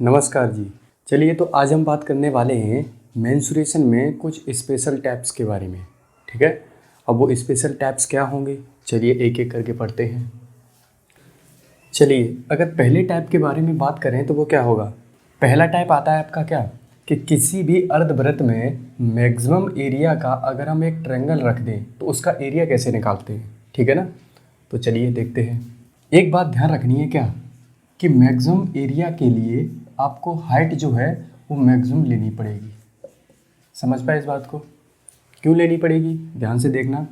नमस्कार जी। चलिए, तो आज हम बात करने वाले हैं मेंस्ट्रुएशन में कुछ स्पेशल टैप्स के बारे में। ठीक है, अब वो स्पेशल टैप्स क्या होंगे, चलिए एक एक करके पढ़ते हैं। चलिए, अगर पहले टाइप के बारे में बात करें तो वो क्या होगा। पहला टाइप आता है आपका क्या, कि किसी भी अर्धवृत्त में मैक्सिमम एरिया का अगर हम एक ट्रायंगल रख दें तो उसका एरिया कैसे निकालते हैं। ठीक है ना, तो चलिए देखते हैं। एक बात ध्यान रखनी है क्या, कि मैक्सिमम एरिया के लिए आपको हाइट जो है वो मैक्सिमम लेनी पड़ेगी। समझ पाए इस बात को, क्यों लेनी पड़ेगी, ध्यान से देखना।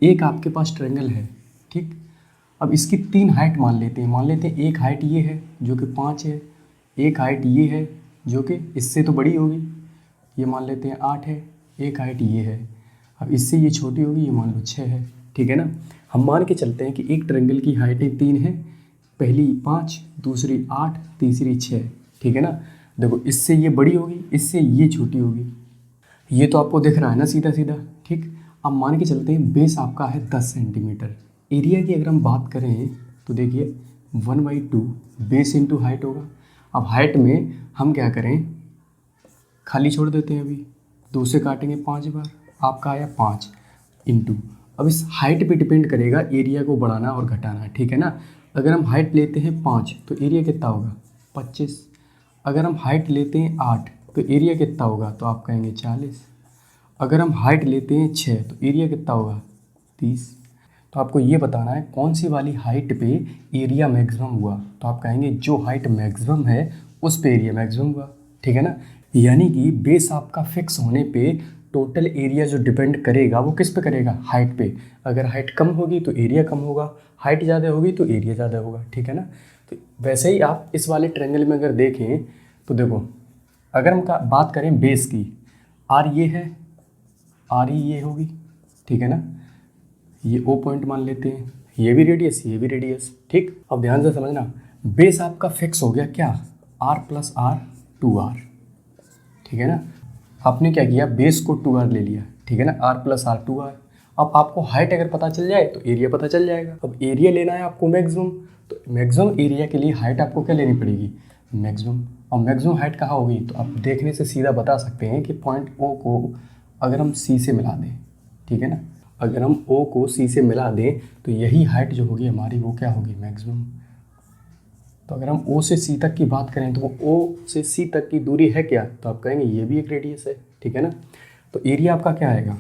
एक आपके पास ट्रायंगल है, ठीक। अब इसकी 3 हाइट मान लेते हैं। एक हाइट ये है जो कि 5 है, एक हाइट ये है जो कि इससे तो बड़ी होगी, ये मान लेते हैं 8 है, एक हाइट ये है, अब इससे ये छोटी होगी, ये मान लो 6 है। ठीक है ना, हम मान के चलते हैं कि एक ट्रायंगल की हाइटें 3 है, पहली 5, दूसरी 8, तीसरी 6। ठीक है ना, देखो इससे ये बड़ी होगी, इससे ये छोटी होगी, ये तो आपको दिख रहा है ना सीधा सीधा। ठीक, अब मान के चलते हैं बेस आपका है 10 सेंटीमीटर। एरिया की अगर हम बात करें तो देखिए 1/2 बेस इंटू हाइट होगा। अब हाइट में हम क्या करें, खाली छोड़ देते हैं, अभी 2 से काटेंगे 5 बार, आपका आया 5 इंटू। अब इस हाइट पे डिपेंड करेगा एरिया को बढ़ाना और घटाना। ठीक है ना, अगर हम हाइट लेते हैं 5 तो एरिया कितना होगा 25। अगर हम हाइट लेते हैं 8 तो एरिया कितना होगा, तो आप कहेंगे 40। अगर हम हाइट लेते हैं 6 तो एरिया कितना होगा 30। तो आपको ये बताना है कौन सी वाली हाइट पे एरिया मैक्सिमम हुआ, तो आप कहेंगे जो हाइट मैक्सिमम है उस पे एरिया मैक्सिमम हुआ। ठीक है ना, यानी कि बेस आपका फिक्स होने पे टोटल एरिया जो डिपेंड करेगा वो किस पे करेगा, हाइट पे। अगर हाइट कम होगी तो एरिया कम होगा, हाइट ज़्यादा होगी तो एरिया ज़्यादा होगा। ठीक है ना, तो वैसे ही आप इस वाले ट्रायंगल में अगर देखें तो देखो, अगर हम बात करें बेस की, आर ये है, आर ई ये होगी। ठीक है ना, ये ओ पॉइंट मान लेते हैं, ये भी रेडियस ये भी रेडियस। ठीक, अब ध्यान से समझना, बेस आपका फिक्स हो गया क्या, आर प्लस आर 2r। ठीक है ना, आपने क्या किया, बेस को 2r ले लिया। ठीक है ना, आर प्लस आर 2r। अब आपको हाइट अगर पता चल जाए तो एरिया पता चल जाएगा। अब एरिया लेना है आपको मैक्सिमम, तो मैक्सिमम एरिया के लिए हाइट आपको क्या लेनी पड़ेगी, मैक्सिमम। और मैक्सिमम हाइट कहाँ होगी, तो आप देखने से सीधा बता सकते हैं कि पॉइंट ओ को अगर हम सी से मिला दें, ठीक है ना, अगर हम ओ को सी से मिला दें तो यही हाइट जो होगी हमारी वो क्या होगी, मैक्सिमम। तो अगर हम ओ से सी तक की बात करें तो वो ओ से सी तक की दूरी है क्या, तो आप कहेंगे ये भी एक रेडियस है। ठीक है ना, तो एरिया आपका क्या आएगा,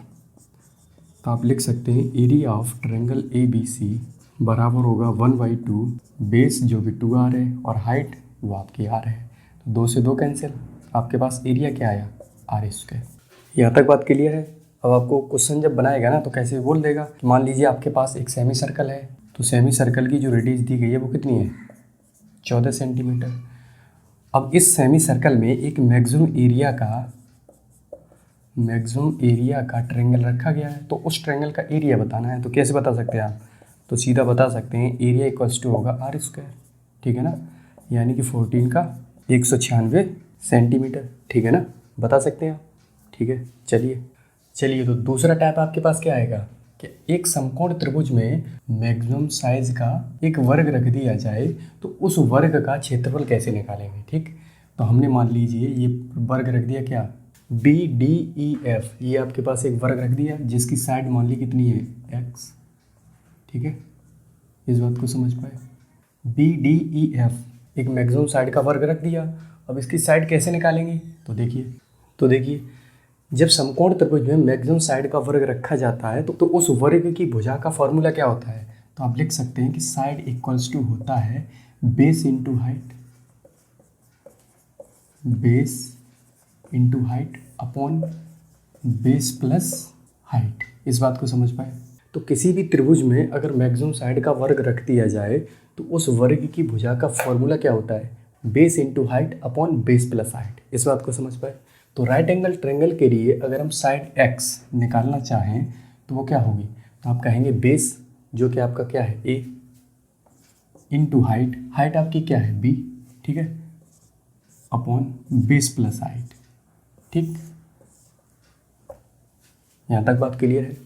तो आप लिख सकते हैं area of triangle A B C बराबर होगा 1/2 बेस जो कि 2r है और हाइट वो आपकी r है। तो 2 से 2 कैंसिल, आपके पास एरिया क्या आया, r²। यहाँ तक बात क्लियर है। अब आपको क्वेश्चन जब बनाएगा ना तो कैसे बोल देगा, मान लीजिए आपके पास एक सेमी सर्कल है, तो सेमी सर्कल की जो रेडियस दी गई है वो कितनी है, 14 सेंटीमीटर। अब इस सेमी सर्कल में एक मैक्सिमम एरिया का ट्रायंगल रखा गया है, तो उस ट्रायंगल का एरिया बताना है। तो कैसे बता सकते हैं आप, तो सीधा बता सकते हैं एरिया इक्वल्स टू होगा r²। ठीक है ना, यानी कि 14 का 196 सेंटीमीटर। ठीक है ना, बता सकते हैं आप। ठीक है, चलिए तो दूसरा टाइप आपके पास क्या आएगा, कि एक समकोण त्रिभुज में मैक्सिमम साइज का एक वर्ग रख दिया जाए तो उस वर्ग का क्षेत्रफल कैसे निकालेंगे। ठीक, तो हमने मान लीजिए ये वर्ग रख दिया क्या, BDEF, ये आपके पास एक वर्ग रख दिया जिसकी साइड मान ली कितनी है, x। ठीक है, इस बात को समझ पाए, BDEF एक मैक्सिमम साइड का वर्ग रख दिया। अब इसकी साइड कैसे निकालेंगे, तो देखिए जब समकोण त्रिभुज में मैक्सिमम साइड का वर्ग रखा जाता है तो उस वर्ग की भुजा का फॉर्मूला क्या होता है, तो आप लिख सकते हैं कि साइड इक्वल्स टू होता है base into height, base into height upon base plus height. इस बात को समझ पाए, तो किसी भी त्रिभुज में अगर मैक्सिमम साइड का वर्ग रख दिया जाए तो उस वर्ग की भुजा का फॉर्मूला क्या होता है, base into height upon base plus height. इस बात को समझ पाए, तो राइट एंगल ट्रायंगल के लिए अगर हम साइड x निकालना चाहें तो वो क्या होगी, तो आप कहेंगे बेस जो कि आपका क्या है a इंटू हाइट, हाइट आपकी क्या है b, ठीक है, अपॉन बेस प्लस हाइट। ठीक, यहाँ तक बात क्लियर है।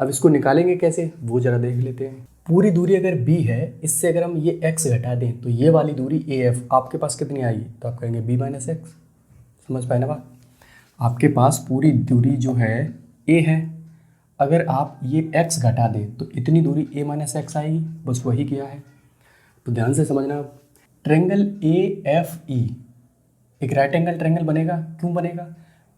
अब इसको निकालेंगे कैसे वो ज़रा देख लेते हैं। पूरी दूरी अगर b है, इससे अगर हम ये x घटा दें तो ये वाली दूरी AF आपके पास कितनी आएगी, तो आप कहेंगे b माइनस एक्स। समझ पाए ना बात। आपके पास पूरी दूरी जो है a है, अगर आप ये x घटा दें तो इतनी दूरी a माइनस एक्स आएगी, बस वही किया है। तो ध्यान से समझना, ट्रेंगल AFE एक राइट एंगल ट्रेंगल बनेगा। क्यों बनेगा,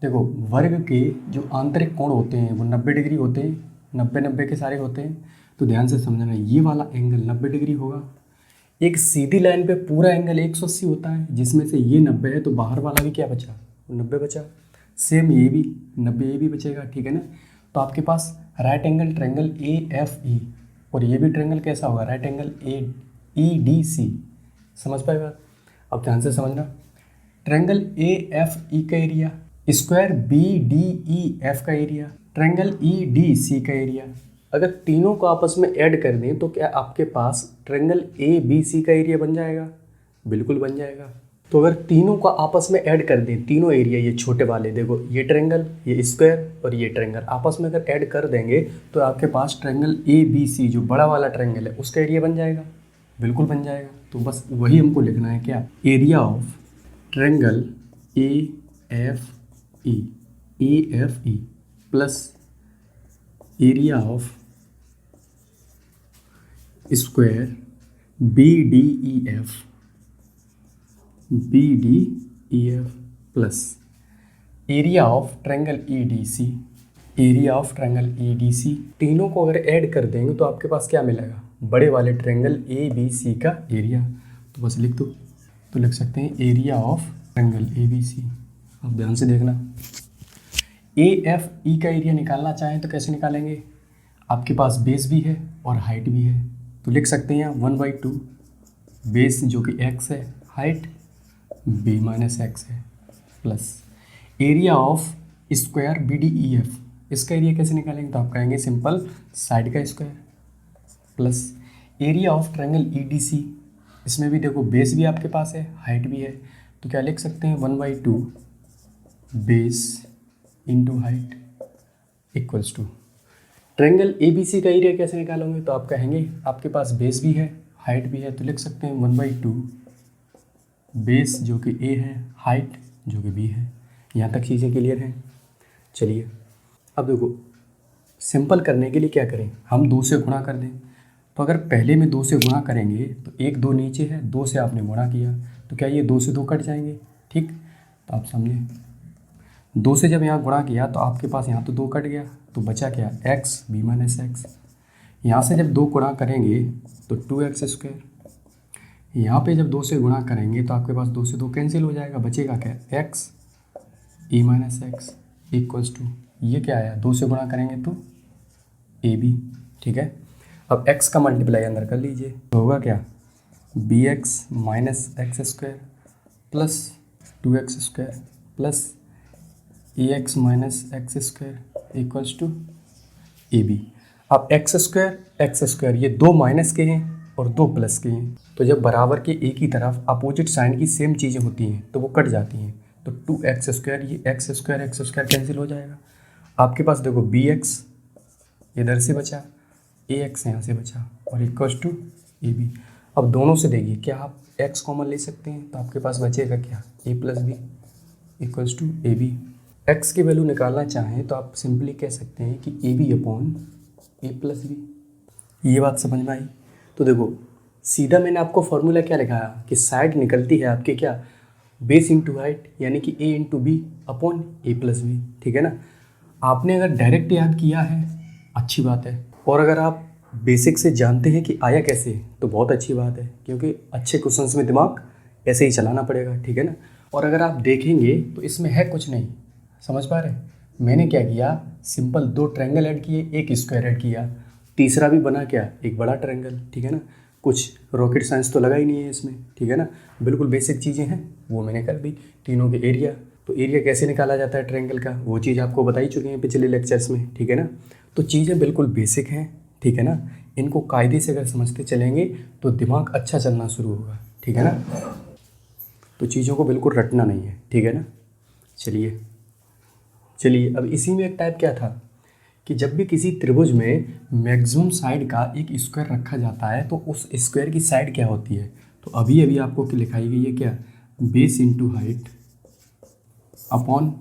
देखो वर्ग के जो आंतरिक कोण होते हैं वो 90 डिग्री होते हैं, 90 के सारे होते हैं। तो ध्यान से समझना, ये वाला एंगल 90 डिग्री होगा। एक सीधी लाइन पे पूरा एंगल 180 होता है, जिसमें से ये 90 है तो बाहर वाला भी क्या बचा, 90 बचा। सेम ये भी 90 ये भी बचेगा, ठीक है ना। तो आपके पास राइट एंगल ट्रेंगल AFE और ये भी ट्रेंगल कैसा होगा, राइट एंगल AEDC। समझ पाएगा। अब ध्यान से समझना, ट्रेंगल AFE का एरिया स्क्वायर BDEF का एरिया ट्रेंगल EDC का एरिया, अगर तीनों को आपस में ऐड कर दें तो क्या आपके पास ट्रेंगल ABC का एरिया बन जाएगा, बिल्कुल बन जाएगा। तो अगर तीनों को आपस में ऐड कर दें, तीनों एरिया ये छोटे वाले, देखो ये ट्रेंगल, ये स्क्वायर और ये ट्रेंगल आपस में अगर ऐड कर देंगे तो आपके पास ट्रेंगल ABC जो बड़ा वाला ट्रेंगल है उसका एरिया बन जाएगा, बिल्कुल बन जाएगा। तो बस वही हमको लिखना है, क्या, area of triangle AFE plus area of square BDEF plus area of triangle EDC, area of triangle EDC। तीनों को अगर ऐड कर देंगे तो आपके पास क्या मिलेगा, बड़े वाले ट्रेंगल ABC का एरिया। तो बस लिख दो, तो लिख सकते हैं एरिया ऑफ ट्रेंगल ABC। अब ध्यान से देखना, AFE का एरिया निकालना चाहें तो कैसे निकालेंगे, आपके पास बेस भी है और हाइट भी है, तो लिख सकते हैं 1/2 बेस जो कि x है, हाइट b माइनस एक्स है, plus area of square BDEF। इसका एरिया कैसे निकालेंगे, तो आप कहेंगे सिंपल साइड का square, plus area of triangle EDC। इसमें भी देखो बेस भी आपके पास है, हाइट भी है, तो क्या लिख सकते हैं 1/2 base into height equals to triangle ABC का एरिया कैसे निकालोगे, तो आप कहेंगे आपके पास बेस भी है, हाइट भी है, तो लिख सकते हैं 1/2 बेस जो कि A है, हाइट जो कि B है। यहाँ तक चीज़ें क्लियर हैं। चलिए अब देखो, सिंपल करने के लिए क्या करें, हम 2 से गुणा कर दें। तो अगर पहले में 2 से गुणा करेंगे तो 1 2 नीचे है, 2 से आपने गुणा किया तो क्या ये 2 से 2 कट जाएंगे, ठीक। तो आप समझे, 2 से जब यहाँ गुणा किया तो आपके पास यहाँ तो 2 कट गया, तो बचा क्या, x b माइनस एक्स। यहाँ से जब 2 गुणा करेंगे तो 2x स्क्वायर, यहाँ पे जब 2 से गुणा करेंगे तो आपके पास 2 से 2 कैंसिल हो जाएगा, बचेगा क्या, x e minus x equals to, ये क्या आया, 2 से गुणा करेंगे तो ab, ठीक है। अब x का मल्टीप्लाई अंदर कर लीजिए, तो होगा क्या, bx minus x square plus 2x square plus ax minus x square equals to ab। अब एक्स स्क्वायर ये 2 माइनस के हैं और 2 प्लस के हैं, तो जब बराबर के एक ही तरफ अपोजिट साइन की सेम चीज़ें होती हैं तो वो कट जाती हैं, तो 2x स्क्वायर, ये एक्स स्क्वायर कैंसिल हो जाएगा। आपके पास देखो bx इधर से बचा, ax यहाँ से बचा और इक्वल्स टू ab। अब दोनों से देखिए, क्या आप x कॉमन ले सकते हैं, तो आपके पास बचेगा क्या, a plus B equals to ab। x की वैल्यू निकालना चाहें तो आप सिंपली कह सकते हैं कि ab upon a plus B. ये बात समझ में आई। तो देखो सीधा मैंने आपको फॉर्मूला क्या लिखाया कि साइड निकलती है आपके क्या, बेस इंटू हाइट, यानी कि a into B upon a plus B, ठीक है ना। आपने अगर डायरेक्ट याद किया है अच्छी बात है, और अगर आप बेसिक से जानते हैं कि आया कैसे तो बहुत अच्छी बात है, क्योंकि अच्छे क्वेश्चंस में दिमाग ऐसे ही चलाना पड़ेगा, ठीक है ना। और अगर आप देखेंगे तो इसमें है कुछ नहीं, समझ पा रहे, मैंने क्या किया, सिंपल 2 ट्रायंगल ऐड किए, 1 स्क्वायर ऐड किया, तीसरा भी बना क्या, एक बड़ा ट्रायंगल, ठीक है ना। कुछ रॉकेट साइंस तो लगा ही नहीं है इसमें, ठीक है ना, बिल्कुल बेसिक चीज़ें हैं वो मैंने कर दी। तीनों के एरिया, तो एरिया कैसे निकाला जाता है ट्रायंगल का, वो चीज़ आपको बताई चुके हैं पिछले लेक्चर्स में, ठीक है ना। तो चीज़ें बिल्कुल बेसिक हैं, ठीक है ना। इनको कायदे से अगर समझते चलेंगे तो दिमाग अच्छा चलना शुरू होगा, ठीक है ना। तो चीज़ों को बिल्कुल रटना नहीं है, ठीक है ना। चलिए अब इसी में एक टाइप क्या था कि जब भी किसी त्रिभुज में मैक्सिमम साइड का एक स्क्वायर रखा जाता है तो उस स्क्वायर की साइड क्या होती है। तो अभी अभी आपको लिखाई गई है क्या, base into height upon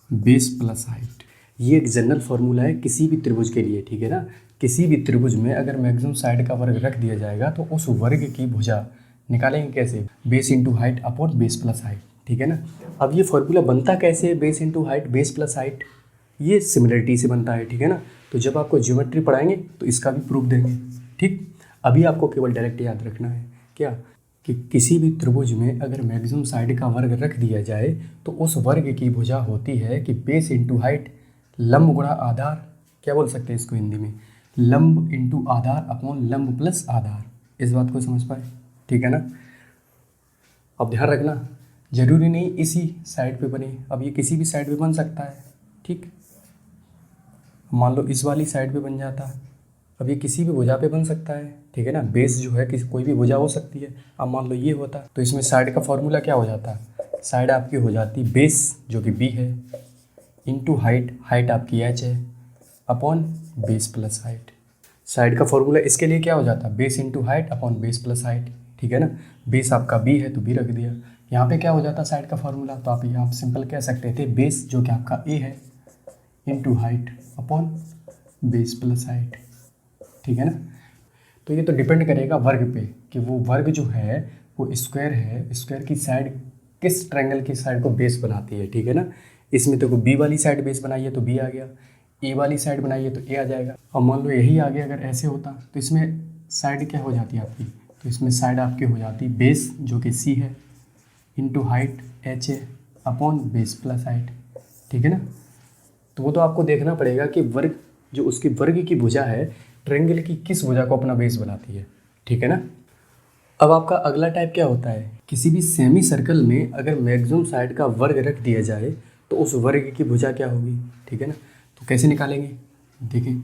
base plus height. ये एक जनरल फॉर्मूला है किसी भी त्रिभुज के लिए, ठीक है ना। किसी भी त्रिभुज में अगर मैक्सिमम साइड का वर्ग रख दिया जाएगा तो उस वर्ग की भुजा निकालेंगे कैसे, base into height upon base plus height, ठीक है ना। अब ये फॉर्मूला बनता कैसे है, base into height base plus height, ये सिमिलरिटी से बनता है, ठीक है ना। तो जब आपको ज्योमेट्री पढ़ाएंगे तो इसका भी प्रूफ देंगे, ठीक। अभी आपको केवल डायरेक्ट याद रखना है क्या, कि किसी भी त्रिभुज में अगर मैक्सिमम साइड का वर्ग रख दिया जाए तो उस वर्ग की भुजा होती है कि बेस इंटू हाइट लंब गुणा आधार, क्या बोल सकते हैं इसको हिंदी में, लंब इंटू आधार अपॉन लंब प्लस आधार। इस बात को समझ पाए, ठीक है ना। अब ध्यान रखना, जरूरी नहीं इसी साइड पे बने, अब ये किसी भी साइड पे बन सकता है, ठीक। मान लो इस वाली साइड पे बन जाता है, अब ये किसी भी भुजा पे बन सकता है, ठीक है ना। बेस जो है किसी कोई भी भुजा हो सकती है। अब मान लो ये होता तो इसमें साइड का फॉर्मूला क्या हो जाता, साइड आपकी हो जाती बेस जो कि बी है इंटू हाइट, हाइट आपकी एच है upon base plus height. Side का फॉर्मूला इसके लिए क्या हो जाता, base into height upon base plus height, ठीक है ना। बेस आपका बी है तो बी रख दिया। यहाँ पे क्या हो जाता साइड का फॉर्मूला, तो आप यहाँ सिंपल कह सकते थे बेस जो कि आपका ए है into height upon base plus height, ठीक है ना। तो ये तो डिपेंड करेगा वर्ग पे कि वो वर्ग जो है वो स्क्वायर है, स्क्वायर की साइड किस ट्रायंगल की साइड को बेस बनाती है, ठीक है ना। इसमें तो बी वाली साइड बेस बनाई है तो बी आ गया, ए वाली साइड बनाई है तो ए आ जाएगा। और मान लो यही आगे अगर ऐसे होता तो इसमें साइड क्या हो जाती है आपकी, तो इसमें साइड आपकी हो जाती बेस जो कि सी है into height H A upon base plus height, ठीक है ना। तो वो तो आपको देखना पड़ेगा कि वर्ग जो उसकी वर्ग की भुजा है ट्रायंगल की किस भुजा को अपना बेस बनाती है, ठीक है ना। अब आपका अगला टाइप क्या होता है, किसी भी सेमी सर्कल में अगर मैक्सिमम साइड का वर्ग रख दिया जाए तो उस वर्ग की भुजा क्या होगी, ठीक है ना। तो कैसे निकालेंगे, देखें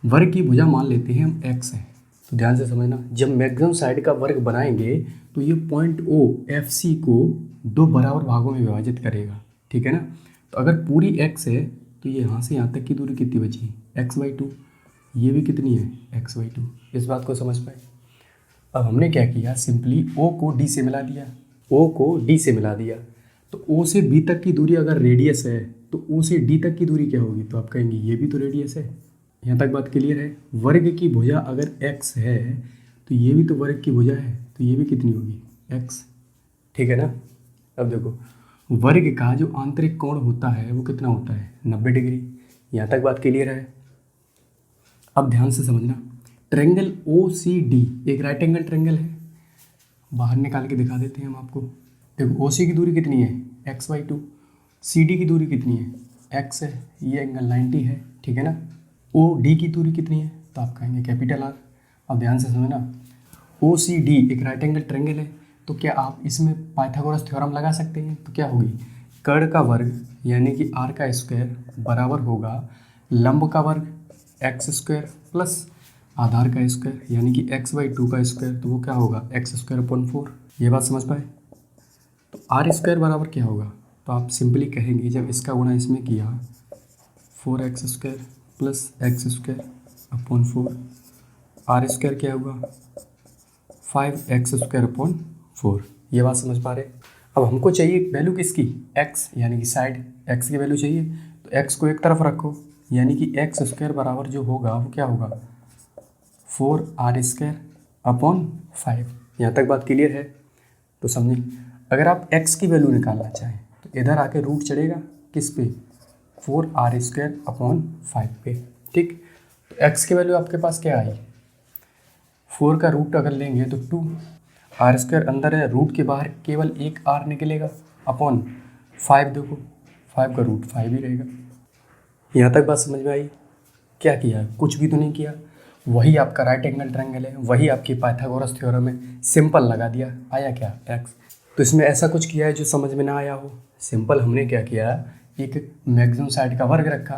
वर्ग की भुजा मान लेते हैं हम एक्स है, तो ध्यान से समझना, जब मैक्सिमम साइड का वर्ग बनाएंगे तो ये पॉइंट ओ एफ सी को दो बराबर भागों में विभाजित करेगा, ठीक है ना। तो अगर पूरी एक्स है तो ये यहाँ से यहाँ तक की दूरी कितनी बची, x/2, ये भी कितनी है x/2। इस बात को समझ पाए। अब हमने क्या किया, सिंपली O को D से मिला दिया, O को D से मिला दिया। तो O से B तक की दूरी अगर रेडियस है तो O से D तक की दूरी क्या होगी, तो आप कहेंगे ये भी तो रेडियस है। यहाँ तक बात क्लियर है। वर्ग की भुजा अगर x है तो ये भी तो वर्ग की भुजा है, तो ये भी कितनी होगी x, ठीक है ना। अब देखो वर्ग का जो आंतरिक कोण होता है वो कितना होता है 90 डिग्री। यहाँ तक बात क्लियर है। अब ध्यान से समझना, ट्रायंगल ओ सी डी एक राइट एंगल ट्रायंगल है, बाहर निकाल के दिखा देते हैं हम आपको। देखो ओ सी की दूरी कितनी है x/2, सी डी की दूरी कितनी है x है, ये एंगल 90 है, ठीक है ना। ओ डी की दूरी कितनी है, तो आप कहेंगे कैपिटल R। अब ध्यान से समझना, ओ सी डी एक राइट एंगल ट्रायंगल है, तो क्या आप इसमें पाइथागोरस थ्योरम लगा सकते हैं। तो क्या होगी, कर्ण का वर्ग यानी कि r का स्क्वायर बराबर होगा लंब का वर्ग x² प्लस आधार का स्क्वायर यानी कि x/2 का स्क्वायर, तो वो क्या होगा x²/4। ये बात समझ पाए। तो r² बराबर क्या होगा, तो आप सिंपली कहेंगे जब इसका गुणा इसमें किया 4x² प्लस x²/4, r² क्या होगा 5x²/4। ये बात समझ पा रहे। अब हमको चाहिए वैल्यू किसकी, x यानी कि साइड x की वैल्यू चाहिए, तो x को एक तरफ रखो यानी कि x² बराबर जो होगा वो क्या होगा 4r²/5। यहाँ तक बात क्लियर है। तो समझिए अगर आप x की वैल्यू निकालना चाहें तो इधर आके रूट चढ़ेगा किस पे 4r²/5 पे, ठीक। तो x की वैल्यू आपके पास क्या आई, 4 का रूट अगर लेंगे तो 2, r² अंदर है, रूट के बाहर केवल एक r निकलेगा अपॉन 5, देखो 5 का रूट 5 ही रहेगा। यहाँ तक बात समझ में आई। क्या किया, कुछ भी तो नहीं किया, वही आपका राइट एंगल ट्रायंगल है, वही आपकी पाइथागोरस थ्योरम है, सिंपल लगा दिया, आया क्या x। तो इसमें ऐसा कुछ किया है जो समझ में ना आया हो, सिंपल हमने क्या किया, एक मैक्सिमम साइड का वर्ग रखा।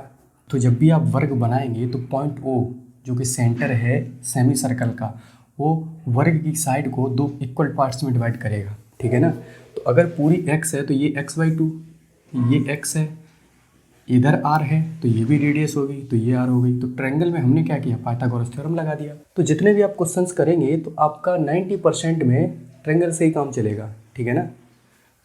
तो जब भी आप वर्ग बनाएंगे तो पॉइंट O जो कि सेंटर है सेमी सर्कल का, वो वर्ग की साइड को दो इक्वल पार्ट्स में डिवाइड करेगा, ठीक है ना। तो अगर पूरी x है तो ये x/2, ये x है, इधर आर है तो ये भी रेडियस होगी, तो ये आर हो गई। तो ट्रायंगल में हमने क्या किया, पाइथागोरस थ्योरम लगा दिया। तो जितने भी आप क्वेश्चंस करेंगे तो आपका 90% में ट्रायंगल से ही काम चलेगा, ठीक है ना।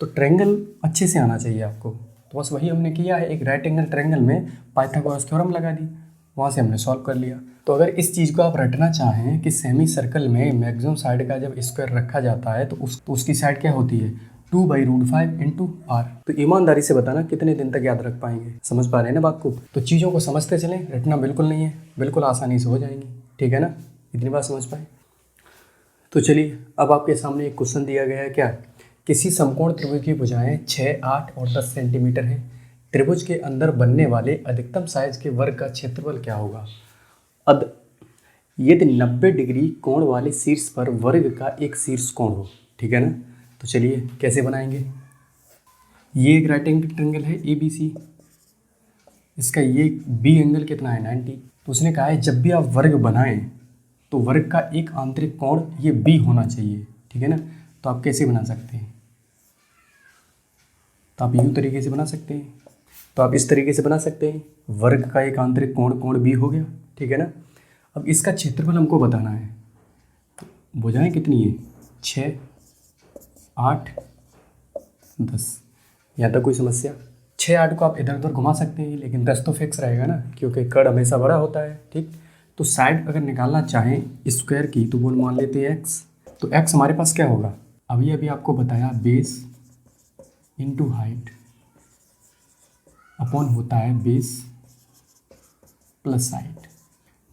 तो ट्रायंगल अच्छे से आना चाहिए आपको। तो बस वही हमने किया है, एक राइट एंगल ट्रायंगल में पाइथागोरस थ्योरम लगा दी, वहाँ से हमने सॉल्व कर लिया। तो अगर इस चीज़ को आप रटना चाहें कि सेमी सर्कल में मैक्सिमम साइड का जब स्क्वायर रखा जाता है तो उसकी साइड क्या होती है, 2/√5 इंटू आर। तो ईमानदारी से बताना कितने दिन तक याद रख पाएंगे, समझ पा रहे हैं ना बात को। तो चीज़ों को समझते चलें, रटना बिल्कुल नहीं है, बिल्कुल आसानी से हो जाएंगी, ठीक है ना। इतनी बात समझ पाए। तो चलिए अब आपके सामने एक क्वेश्चन दिया गया है, क्या, किसी समकोण त्रिभुज की भुजाएं 6, 8 और 10 सेंटीमीटर हैं। त्रिभुज के अंदर बनने वाले अधिकतम साइज के वर्ग का क्षेत्रफल क्या होगा। यदि 90 डिग्री कोण वाले शीर्ष पर वर्ग का एक शीर्ष कोण हो, ठीक है ना। तो चलिए कैसे बनाएंगे। ये एक राइट एंगल ट्रायंगल है ABC, इसका ये बी एंगल कितना है 90। तो उसने कहा है जब भी आप वर्ग बनाएं तो वर्ग का एक आंतरिक कोण ये बी होना चाहिए, ठीक है ना। तो आप कैसे बना सकते हैं, तो आप यूँ तरीके से बना सकते हैं, तो आप इस तरीके से बना सकते हैं, वर्ग का एक आंतरिक कोण कोण बी हो गया, ठीक है ना। अब इसका क्षेत्रफल हमको बताना है। तो भुजाएं कितनी है, 6, 8, 10। यहाँ तक कोई समस्या। 6, 8 को आप इधर उधर घुमा सकते हैं, लेकिन 10 तो फिक्स रहेगा ना, क्योंकि कड़ हमेशा बड़ा होता है, ठीक। तो साइड अगर निकालना चाहें स्क्वायर की तो वो मान लेते हैं x। तो x हमारे पास क्या होगा, अभी आपको बताया, बेस इंटू हाइट अपॉन होता है बेस प्लस हाइट।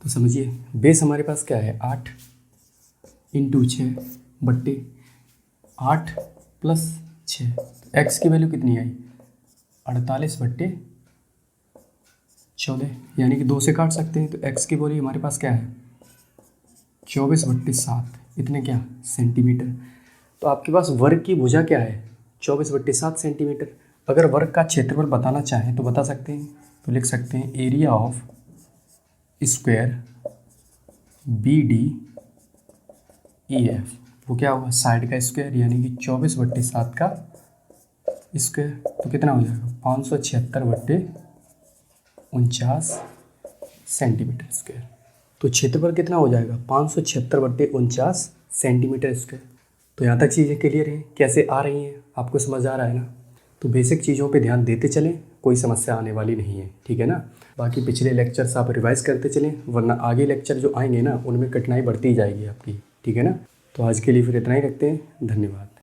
तो समझिए बेस हमारे पास क्या है, 8 इंटू 6 बट्टे 8 प्लस 6। एक्स की वैल्यू कितनी आई, 48/14, यानी कि 2 से काट सकते हैं। तो एक्स की वैल्यू हमारे पास क्या है, 24/7, इतने क्या सेंटीमीटर। तो आपके पास वर्ग की भुजा क्या है, 24/7 सेंटीमीटर। अगर वर्ग का क्षेत्रफल बताना चाहें तो बता सकते हैं, तो लिख सकते हैं एरिया ऑफ स्क्वायर BDEF, वो क्या होगा, साइड का स्क्वायर, यानी कि 24/7 का स्क्वायर। तो कितना हो जाएगा, 576/49 सेंटीमीटर स्क्वायर। तो क्षेत्रफल कितना हो जाएगा, 576/49 सेंटीमीटर स्क्वायर। तो यहाँ तक चीज़ें क्लियर हैं, कैसे आ रही हैं आपको समझ आ रहा है ना। तो बेसिक चीज़ों पे ध्यान देते चलें, कोई समस्या आने वाली नहीं है, ठीक है ना। बाकी पिछले लेक्चर्स आप रिवाइज करते चलें, वरना आगे लेक्चर जो आएंगे ना उनमें कठिनाई बढ़ती जाएगी आपकी, ठीक है ना। तो आज के लिए फिर इतना ही रखते हैं, धन्यवाद।